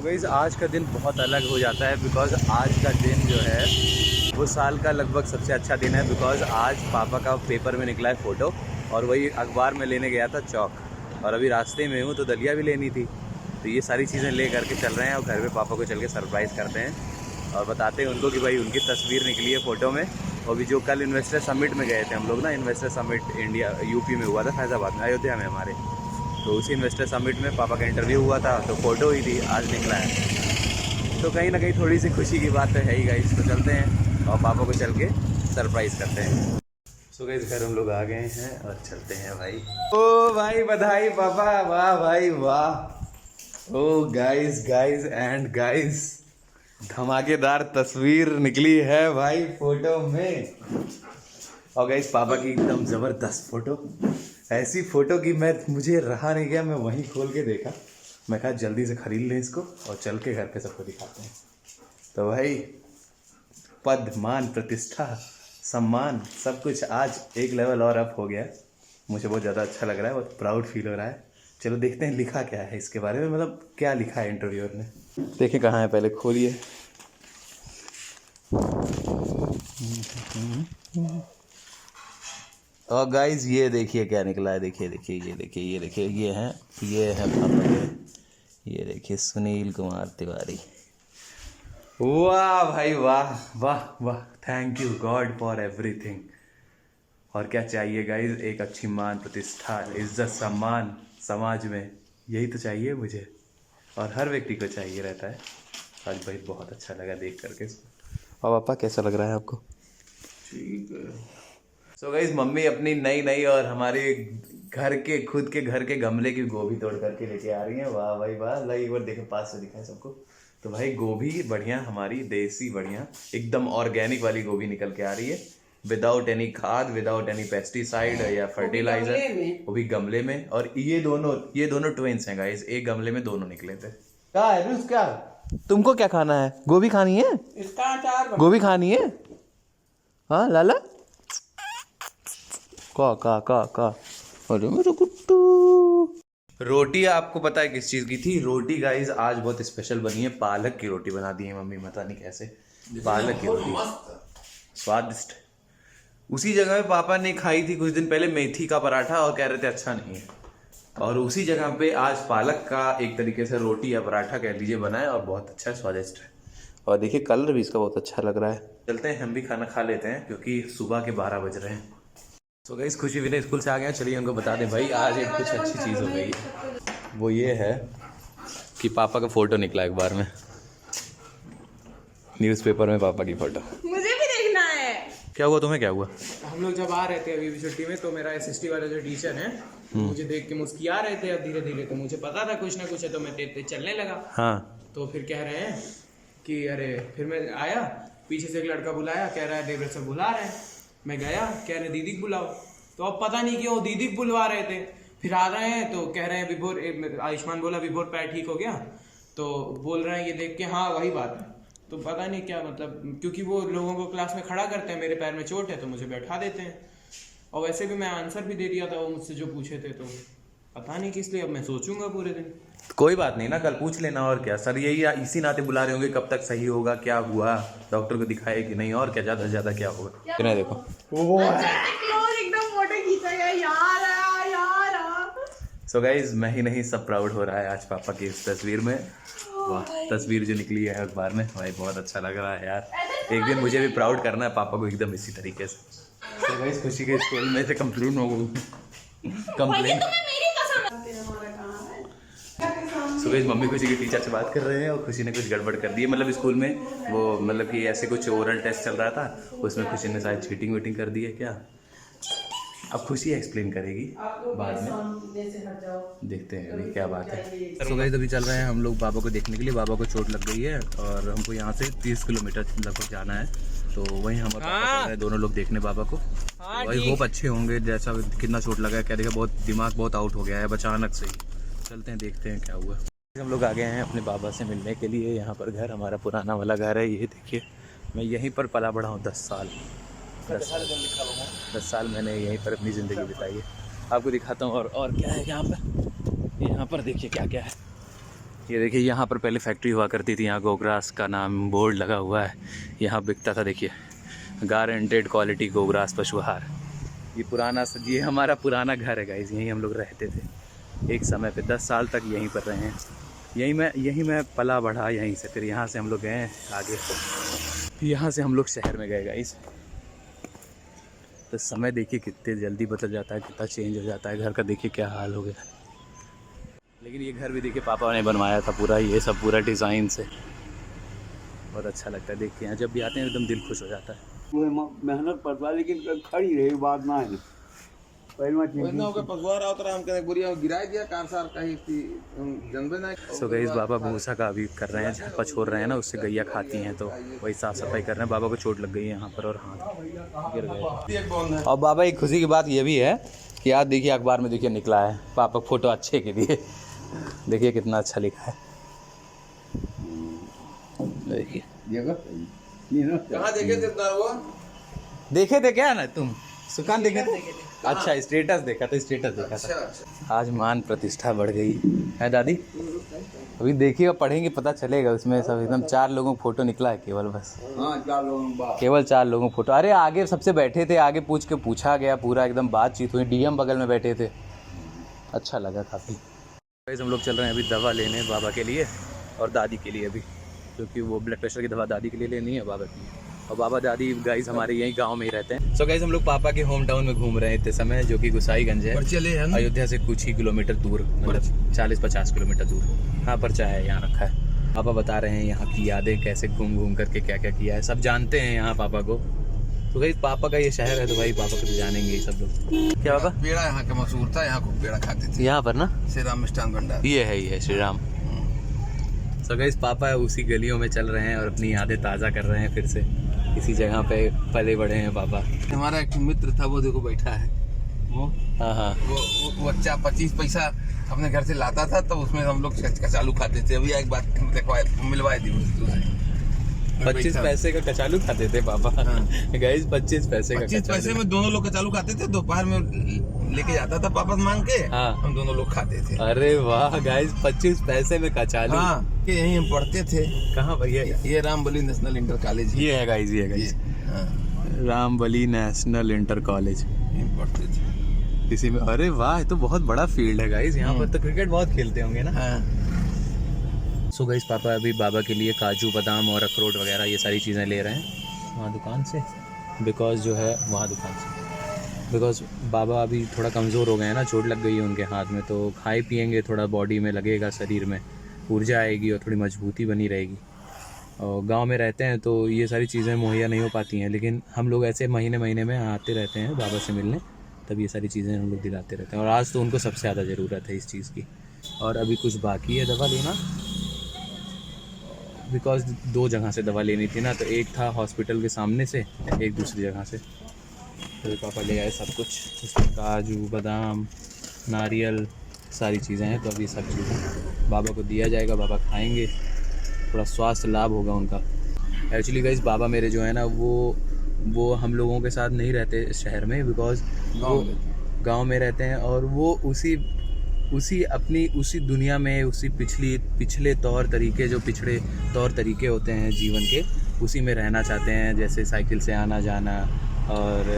Guys आज का दिन बहुत अलग हो जाता है बिकॉज़ आज का दिन जो है वो साल का लगभग सबसे अच्छा दिन है बिकॉज़ आज पापा का पेपर में निकला है फ़ोटो और वही अखबार में लेने गया था चौक और अभी रास्ते में हूँ तो दलिया भी लेनी थी। तो ये सारी चीज़ें ले करके चल रहे हैं और घर पे पापा को चल के सरप्राइज़ करते हैं और बताते हैं उनको कि भाई उनकी तस्वीर निकली है फ़ोटो में। और भी जो कल इन्वेस्टर समिट में गए थे हम लोग ना, इन्वेस्टर समिट इंडिया यूपी में हुआ था, फैज़ाबाद में, अयोध्या में हमारे। तो उसी इन्वेस्टर समिट में पापा का इंटरव्यू हुआ था तो फ़ोटो ही थी, आज निकला है। तो कहीं ना कहीं थोड़ी सी खुशी की बात तो है ही गाइस। तो चलते हैं और पापा को चल के सरप्राइज़ करते हैं। सो गाइस घर हम लोग आ गए हैं और चलते हैं भाई। ओ भाई बधाई पापा, वाह भाई वाह। ओ गाइस गाइस एंड गाइस, धमाकेदार तस्वीर निकली है भाई फ़ोटो में। और गाइस पापा की एकदम ज़बरदस्त फ़ोटो, ऐसी फ़ोटो की मुझे रहा नहीं गया, मैं वहीं खोल के देखा। मैं कहा जल्दी से ख़रीद लें इसको और चल के घर पे सबको दिखाते हैं। तो भाई पद मान प्रतिष्ठा सम्मान सब कुछ आज एक लेवल और अप हो गया। मुझे बहुत ज़्यादा अच्छा लग रहा है, बहुत प्राउड फील हो रहा है। चलो देखते हैं लिखा क्या है इसके बारे में, मतलब क्या लिखा है इंटरव्यूअर ने। देखें कहाँ है, पहले खोलिए। और गाइज ये देखिए क्या निकला है, देखिए देखिए ये देखिए ये देखिए ये है पापा के, ये देखिए सुनील कुमार तिवारी। वाह भाई वाह वाह वाह, thank you God for everything. और क्या चाहिए गाइज, एक अच्छी मान प्रतिष्ठा इज्जत सम्मान समाज में, यही तो चाहिए मुझे और हर व्यक्ति को चाहिए रहता है। आज भाई बहुत अच्छा लगा देख करके। और पापा कैसा लग रहा है आपको? ठीक है। सो गाइस मम्मी अपनी नई और हमारे घर के खुद के घर के गमले की गोभी तोड़ करके लेके आ रही हैं। वाह भाई वाह, लाइक एक बार देखे पास से दिखाए सबको। तो भाई गोभी बढ़िया, हमारी देसी बढ़िया एकदम ऑर्गेनिक वाली गोभी निकल के आ रही है, विदाउट एनी खाद, विदाउट एनी पेस्टिसाइड या फर्टिलाइजर, वो भी गमले में। और ये दोनों ट्विंस हैं गाइस, एक गमले में दोनों निकले थे। क्या है क्या, तुमको क्या खाना है? गोभी खानी है? इसका अचार गोभी खानी है? हाँ लाला का अरे मेरा कुट्टू। रोटी आपको पता है किस चीज़ की थी? रोटी गाइस आज बहुत स्पेशल बनी है, पालक की रोटी बना दी है मम्मी, पता नहीं कैसे। पालक की रोटी स्वादिष्ट। उसी जगह पे पापा ने खाई थी कुछ दिन पहले मेथी का पराठा और कह रहे थे अच्छा नहीं है, और उसी जगह पे आज पालक का एक तरीके से रोटी या पराठा कह लीजिए बनाए और बहुत अच्छा स्वादिष्ट है। और देखिए कलर भी इसका बहुत अच्छा लग रहा है। चलते हैं हम भी खाना खा लेते हैं क्योंकि सुबह के 12 बज रहे हैं। तो गाइस खुशी विनय स्कूल से आ गया, चलिए उनको बता दें भाई आज एक कुछ अच्छी चीज़ हो गई। वो ये है कि पापा का फ़ोटो निकला अखबार में, न्यूज़पेपर में पापा की फ़ोटो। मुझे भी देखना है। क्या हुआ तुम्हें, क्या हुआ? हम लोग जब आ रहे थे अभी छुट्टी में तो मेरा एसएसटी वाला जो टीचर है मुझे देख के मुस्किया रहे थे अब धीरे धीरे, तो मुझे पता था कुछ ना कुछ है तो मैं तेज चलने लगा। हाँ तो फिर कह रहे हैं कि अरे, फिर मैं आया पीछे से एक लड़का बुलाया, कह रहा है देवराज सर बुला रहे हैं। मैं गया, कह रहे दीदी को बुलाओ, तो अब पता नहीं क्यों दीदी को बुलवा रहे थे। फिर आ रहे हैं तो कह रहे हैं विभोर, आयुष्मान बोला विभोर पैर ठीक हो गया, तो बोल रहे हैं ये देख के हाँ वही बात है। तो पता नहीं क्या मतलब, क्योंकि वो लोगों को क्लास में खड़ा करते हैं, मेरे पैर में चोट है तो मुझे बैठा देते हैं। और वैसे भी मैं आंसर भी दे दिया था वो मुझसे जो पूछे थे, तो पता नहीं किस लिए, अब मैं सोचूंगा पूरे दिन। कोई बात नहीं ना, कल पूछ लेना। और क्या सर यही इसी नाते बुला रहे होंगे, कब तक सही होगा, क्या हुआ, डॉक्टर को दिखाए कि नहीं, और क्या ज़्यादा से ज़्यादा क्या होगा। कितना देखो वो एकदम फोटो खींचा गया यार यार। सो गाइज मैं ही नहीं सब प्राउड हो रहा है आज पापा की इस तस्वीर में। वाह, तस्वीर जो निकली है अखबार में भाई बहुत अच्छा लग रहा है यार। एक दिन मुझे भी प्राउड करना है पापा को एकदम इसी तरीके से। तो गाइज खुशी के स्कूल में से कंप्लेन हो गई, कंप्लेन। सो गाइस मम्मी खुशी के टीचर से बात कर रहे हैं और खुशी ने कुछ गड़बड़ कर दी है, मतलब स्कूल में वो मतलब कि ऐसे कुछ ओरल टेस्ट चल रहा था, उसमें खुशी ने शायद चीटिंग वीटिंग कर दी है क्या। अब खुशी एक्सप्लेन करेगी बाद में, देखते हैं अभी क्या बात है। सो गाइस अभी चल रहे हैं हम लोग बाबा को देखने के लिए। बाबा को चोट लग गई है और हमको यहाँ से 30 किलोमीटर लगभग जाना है, तो वहीं हम चल रहे हैं दोनों लोग देखने बाबा को। वही होप अच्छे होंगे, जैसा कितना चोट लगा है क्या देखा, बहुत दिमाग बहुत आउट हो गया है अचानक से ही। चलते हैं देखते हैं क्या हुआ। हम लोग आ गए हैं अपने बाबा से मिलने के लिए। यहाँ पर घर हमारा पुराना वाला घर है, ये देखिए। मैं यहीं पर पला बड़ा हूँ 10 साल मैंने यहीं पर अपनी ज़िंदगी बिताई है। आपको दिखाता हूँ और क्या है यहाँ पर। यहाँ पर देखिए क्या क्या है। ये देखिए यहाँ पर पहले फैक्ट्री हुआ करती थी, यहाँ गोग्रास का नाम बोर्ड लगा हुआ है, यहाँ बिकता था। देखिए गारंटेड क्वालिटी गोग्रास पशु आहार। ये हमारा पुराना घर है गाइस, यहीं हम लोग रहते थे एक समय पे, 10 साल तक यहीं पर रहे हैं। यहीं मैं पला बढ़ा यहीं से, फिर यहाँ से हम लोग गए आगे, यहाँ से हम लोग शहर में गए गाइस। तो समय देखिए कितने जल्दी बदल जाता है, कितना चेंज हो जाता है। घर का देखिए क्या हाल हो गया। लेकिन ये घर भी देखिए पापा ने बनवाया था पूरा, ये सब पूरा डिज़ाइन से, बहुत अच्छा लगता है देख के। यहाँ जब भी आते हैं एकदम दिल खुश हो जाता है। मेहनत पड़ता, लेकिन खड़ी रही बात ना है। सो गाइस बाबा भूसा का अभी कर रहे हैं, झापा छोड़ रहे हैं ना, उससे गैया खाती हैं, तो वही साफ सफाई कर रहे हैं। बाबा को चोट लग गई है यहाँ पर और हाथ गिर गए। और बाबा एक खुशी की बात ये भी है कि आज देखिए अखबार में देखिए निकला है पापा फोटो अच्छे के लिए, देखिए कितना अच्छा लिखा है। देखिए कहाँ देखे थे क्या ना तुम सुकान देखे थे? अच्छा स्टेटस देखा था, स्टेटस देखा था। आज मान प्रतिष्ठा बढ़ गई है दादी। अभी देखिए पढ़ेंगे पता चलेगा, उसमें सब एकदम 4 लोगों का फोटो निकला है केवल, बस केवल 4 लोगों का फोटो। अरे आगे सबसे बैठे थे, आगे पूछा गया, पूरा एकदम बातचीत हुई, डीएम बगल में बैठे थे, अच्छा लगा काफ़ी। हम लोग चल रहे हैं अभी दवा लेने बाबा के लिए और दादी के लिए अभी, क्योंकि वो ब्लड प्रेशर की दवा दादी के लिए लेनी है, बाबा की। और बाबा दादी गाइस हमारे यही गांव में ही रहते हैं। सो गाइस हम लोग पापा के होम टाउन में घूम रहे थे समय, जो कि गोसाईगंज है, अयोध्या से कुछ ही किलोमीटर दूर, मतलब 40-50 किलोमीटर दूर। हाँ पर्चा है यहाँ रखा है। पापा बता रहे हैं यहाँ की यादें, कैसे घूम करके क्या क्या किया है, सब जानते हैं यहाँ पापा को। तो गाइस पापा का ये शहर है तो भाई पापा को तो जानेंगे सब लोग। क्या पापा? पेड़ा यहाँ का मशहूर था, यहाँ को पेड़ा खाते थे। यहाँ पर ना श्री राम मिष्ठान भंडार, ये है श्री राम। सो गाइस पापा उसी गलियों में चल रहे हैं और अपनी यादें ताज़ा कर रहे हैं फिर से। इसी जगह पे पले बड़े हैं पापा। हमारा एक मित्र था, वो देखो बैठा है, वो हाँ वो बच्चा 25 पैसा अपने घर से लाता था, तब उसमें हम लोग कचालू खाते थे। अभी एक बात देखो मिलवाई दी उससे, 25 पैसे का कचालू खाते थे पापा। गाइस 25 पैसे में दोनों लोग कचालू खाते थे। दोपहर में लेके जाता था पापा मांग के, हाँ। हम दोनों लोग खाते थे। अरे वाह गाइस 25 पैसे में कचालू। हाँ, कि यहीं हम पढ़ते थे। कहाँ भैया? ये रामबली नेशनल इंटर कॉलेज, ये है गाइस, ये है guys, Rambali national inter college पढ़ते थे इसी में। अरे वाह ये तो बहुत बड़ा फील्ड है गाइस, यहाँ पर तो क्रिकेट बहुत खेलते होंगे ना। सो गाइस पापा अभी बाबा के लिए काजू बादाम और अखरोट वगैरह ये सारी चीज़ें ले रहे हैं वहाँ दुकान से, बिकॉज जो है वहाँ दुकान से, बिकॉज बाबा अभी थोड़ा कमज़ोर हो गए हैं ना, चोट लग गई है उनके हाथ में, तो खाए पिएंगे थोड़ा बॉडी में लगेगा, शरीर में ऊर्जा आएगी और थोड़ी मजबूती बनी रहेगी। और गांव में रहते हैं तो ये सारी चीज़ें मुहैया नहीं हो पाती हैं, लेकिन हम लोग ऐसे महीने में आते रहते हैं बाबा से मिलने, तब ये सारी चीज़ें हम लोग दिलाते रहते हैं। और आज तो उनको सबसे ज़्यादा ज़रूरत है इस चीज़ की। और अभी कुछ बाकी है दवा लेना, बिकॉज 2 जगह से दवा लेनी थी ना, तो एक था हॉस्पिटल के सामने से, एक दूसरी जगह से। तो पापा ले आए सब कुछ, इसमें काजू बादाम नारियल सारी चीज़ें हैं। तो अब ये सब चीज़ें बाबा को दिया जाएगा, बाबा खाएंगे, थोड़ा स्वास्थ्य लाभ होगा उनका। एक्चुअली गाइस बाबा मेरे जो है ना वो हम लोगों के साथ नहीं रहते शहर में, बिकॉज वो गांव में रहते हैं और वो उसी दुनिया में, उसी पिछले तौर तरीके, जो पिछड़े तौर तरीके होते हैं जीवन के, उसी में रहना चाहते हैं। जैसे साइकिल से आना जाना और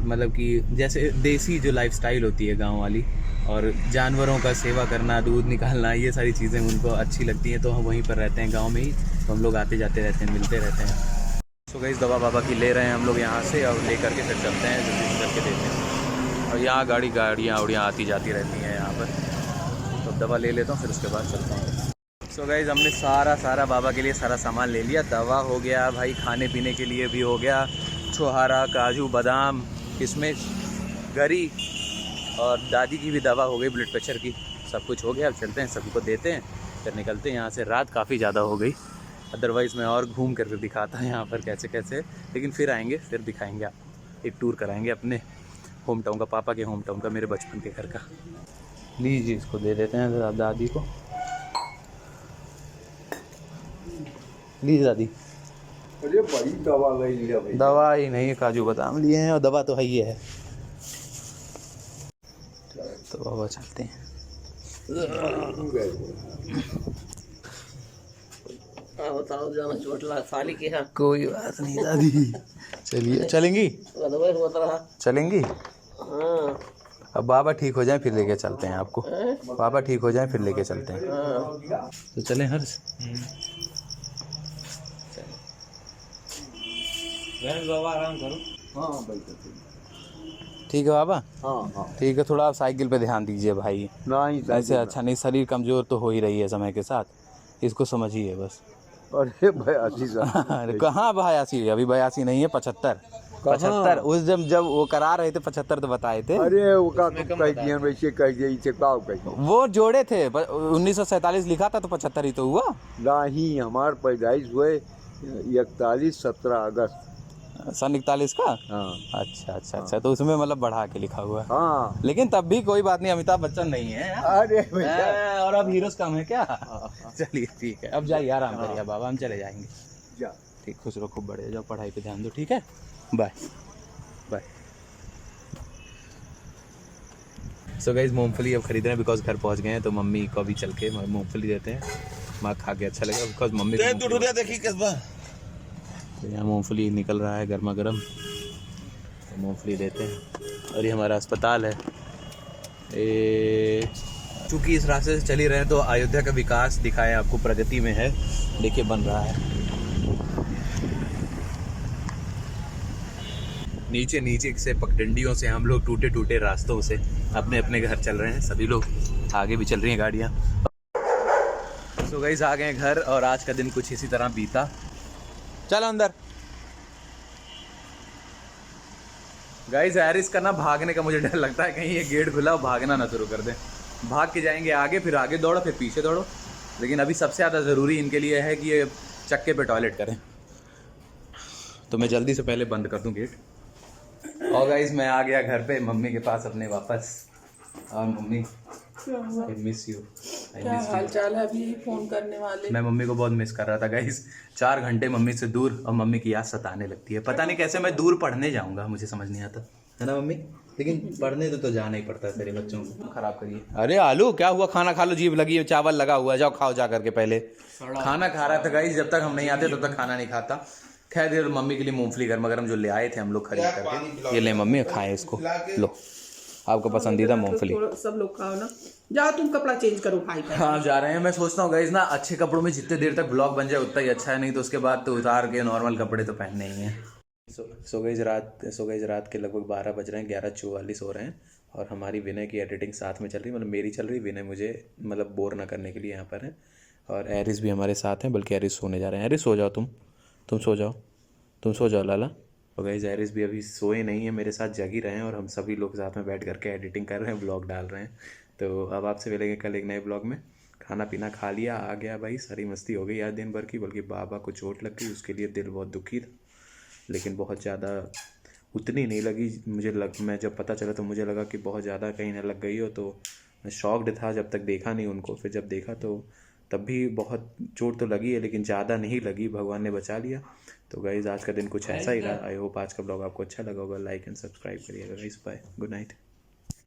मतलब कि जैसे देसी जो लाइफस्टाइल होती है गांव वाली, और जानवरों का सेवा करना, दूध निकालना, ये सारी चीज़ें उनको अच्छी लगती हैं। तो हम वहीं पर रहते हैं गांव में ही, तो हम लोग आते जाते रहते हैं, मिलते रहते हैं। सो गाइस दवा बाबा की ले रहे हैं हम लोग यहाँ से, और ले करके फिर चलते हैं, जल्दी करके देते हैं। और यहाँ गाड़ियाँ उड़ियाँ आती जाती रहती हैं यहाँ पर, तो दवा ले लेता हूँ फिर उसके बाद चलता हूँ। सो गाइस हमने सारा बाबा के लिए सारा सामान ले लिया। दवा हो गया भाई, खाने पीने के लिए भी हो गया, छोहारा, काजू बादाम, किशमिश, गरी, और दादी की भी दवा हो गई ब्लड प्रेशर की, सब कुछ हो गया। अब चलते हैं, सभी को देते हैं, फिर निकलते हैं यहाँ से। रात काफ़ी ज़्यादा हो गई, अदरवाइज़ मैं और घूम कर दिखाता यहाँ पर कैसे, लेकिन फिर आएंगे, फिर दिखाएंगे आपको, एक टूर कराएंगे अपने होम टाउन का, पापा के होम टाउन का, मेरे बचपन के घर का। लीजिए इसको दे देते हैं दादी को। लीजिए दादी। अरे बड़ी दवा ले लिया भाई। दवा ही नहीं, काजू बादाम लिए हैं और दवा तो है ही है। तो बाबा चलते हैं। बताओ जाना चोट लगा साली के यहाँ कोई बात नहीं दादी। चलिए चलेंगी चलेंगी। हाँ अब बाबा ठीक हो जाए फिर लेके चलते हैं आपको। बाबा ठीक हो जाए फिर लेके चलते हैं। तो चलें हर्ष। बाबा आराम करो। हाँ भाई ठीक है बाबा। हाँ ठीक है, थोड़ा आप साइकिल पे ध्यान दीजिए भाई। नहीं ऐसे अच्छा नहीं, शरीर कमजोर तो हो ही रही है समय के साथ, इसको समझिए बस। अरे भाई 80 साल अरे कहाँ 82, अभी 82 नहीं है, 75। उस जब वो करा रहे थे 75 तो बताए थे। अरे वो का तुम कह दिए वैसे कह दिए इसे का कह वो जोड़े थे 1947 लिखा था तो 75 ही तो हुआ। नहीं हमार पैदाइश हुए 41 17 अगस्त। सन 41 का। हाँ अच्छा तो उसमें मतलब बढ़ा के लिखा हुआ है। हाँ लेकिन तब भी कोई बात नहीं, अमिताभ बच्चन नहीं है। अरे भैया और अब हीरोज कम है क्या। चलिए ठीक है, अब जाइए आराम करिए बाबा, हम चले जाएंगे। जा ठीक, खुश रहो, खूब बड़े जाओ, पढ़ाई पे ध्यान दो, ठीक है, बाय बाय। सो गाइस मूंगफली अब खरीद रहे हैं बिकॉज घर पहुंच गए हैं, तो मम्मी को भी चल के मूंगफली देते हैं। माँ खा के अच्छा लगेगा बिकॉज मम्मी देखिए कसबा तो यहाँ मूंगफली निकल रहा है गर्मा गर्म, तो मूंगफली देते हैं। और ये हमारा अस्पताल है। चूँकि इस रास्ते से चल ही रहे हैं तो अयोध्या का विकास दिखाए आपको, प्रगति में है, देखिए बन रहा है। नीचे नीचे से पगडंडियों से हम लोग टूटे टूटे रास्तों से अपने अपने घर चल रहे हैं, सभी लोग आगे भी चल रही हैं गाड़ियाँ। सो गाइस आ गए घर और आज का दिन कुछ इसी तरह बीता। चलो अंदर। गाइस एरिस का ना भागने का मुझे डर लगता है, कहीं ये गेट खुला और भागना ना शुरू कर दे। भाग के जाएंगे आगे, फिर आगे दौड़ो, फिर पीछे दौड़ो। लेकिन अभी सबसे ज़्यादा ज़रूरी इनके लिए है कि ये चक्के पे टॉयलेट करें, तो मैं जल्दी से पहले बंद कर दूं गेट। और गाइस मैं आ गया घर पे मम्मी के पास अपने वापस। और मम्मी आई मिस यू। क्या हाल चाल है? अभी फोन करने वाले। मैं मम्मी को बहुत मिस कर रहा था गाइस, 4 घंटे मम्मी से दूर, और मम्मी की याद सताने लगती है। पता नहीं कैसे मैं दूर पढ़ने जाऊंगा, मुझे समझ नहीं आता है ना मम्मी। लेकिन पढ़ने तो जाना ही पड़ता है तेरे बच्चों को। खराब करिए। अरे आलू क्या हुआ, खाना खा लो, जीभ लगी है, चावल लगा हुआ है, जाओ खाओ जा करके। पहले खाना खा रहा था गाइस, जब तक हम नहीं आते तब तक खाना नहीं खाता। खैर देर मम्मी के लिए मूंगफली गर्मा गर्म जो ले आए थे हम लोग खरीद करके, ये ले मम्मी खाए इसको, लो आपका पसंदीदा मूंगफली। सब लोग खाओ ना, जाओ तुम कपड़ा चेंज करो भाई का। हाँ जा रहे हैं। मैं सोचता हूँ गाइस ना, अच्छे कपड़ों में जितने देर तक ब्लॉग बन जाए उतना ही अच्छा है, नहीं तो उसके बाद तो उतार के नॉर्मल कपड़े तो पहनने ही हैं। सो गाइस रात के लगभग 12 बज रहे हैं, 11:44 हो रहे हैं। और हमारी विनय की एडिटिंग साथ में चल रही है, मतलब मेरी चल रही, विनय मुझे मतलब बोर ना करने के लिए यहाँ पर है। और एरिस भी हमारे साथ हैं, बल्कि एरिस सोने जा रहे हैं। एरिस सो जाओ, तुम सो जाओ लाला। तो गाइस एरिस भी अभी सोए नहीं है, मेरे साथ जग ही रहे हैं, और हम सभी लोग साथ में बैठ करके एडिटिंग कर रहे हैं, ब्लॉग डाल रहे हैं। तो अब आपसे मिलेंगे कल एक नए ब्लॉग में। खाना पीना खा लिया, आ गया भाई, सारी मस्ती हो गई आज दिन भर की। बल्कि बाबा को चोट लग गई, उसके लिए दिल बहुत दुखी था, लेकिन बहुत ज़्यादा उतनी नहीं लगी मुझे। मैं जब पता चला तो मुझे लगा कि बहुत ज़्यादा कहीं ना लग गई हो, तो मैं शॉक्ड था जब तक देखा नहीं उनको। फिर जब देखा तो तब भी बहुत चोट तो लगी है, लेकिन ज़्यादा नहीं लगी, भगवान ने बचा लिया। तो गाइज़ आज का दिन कुछ ऐसा ही रहा। आई होप आज का ब्लॉग आपको अच्छा लगा होगा। लाइक एंड सब्सक्राइब करिएगा गाइज़। Bye, good night.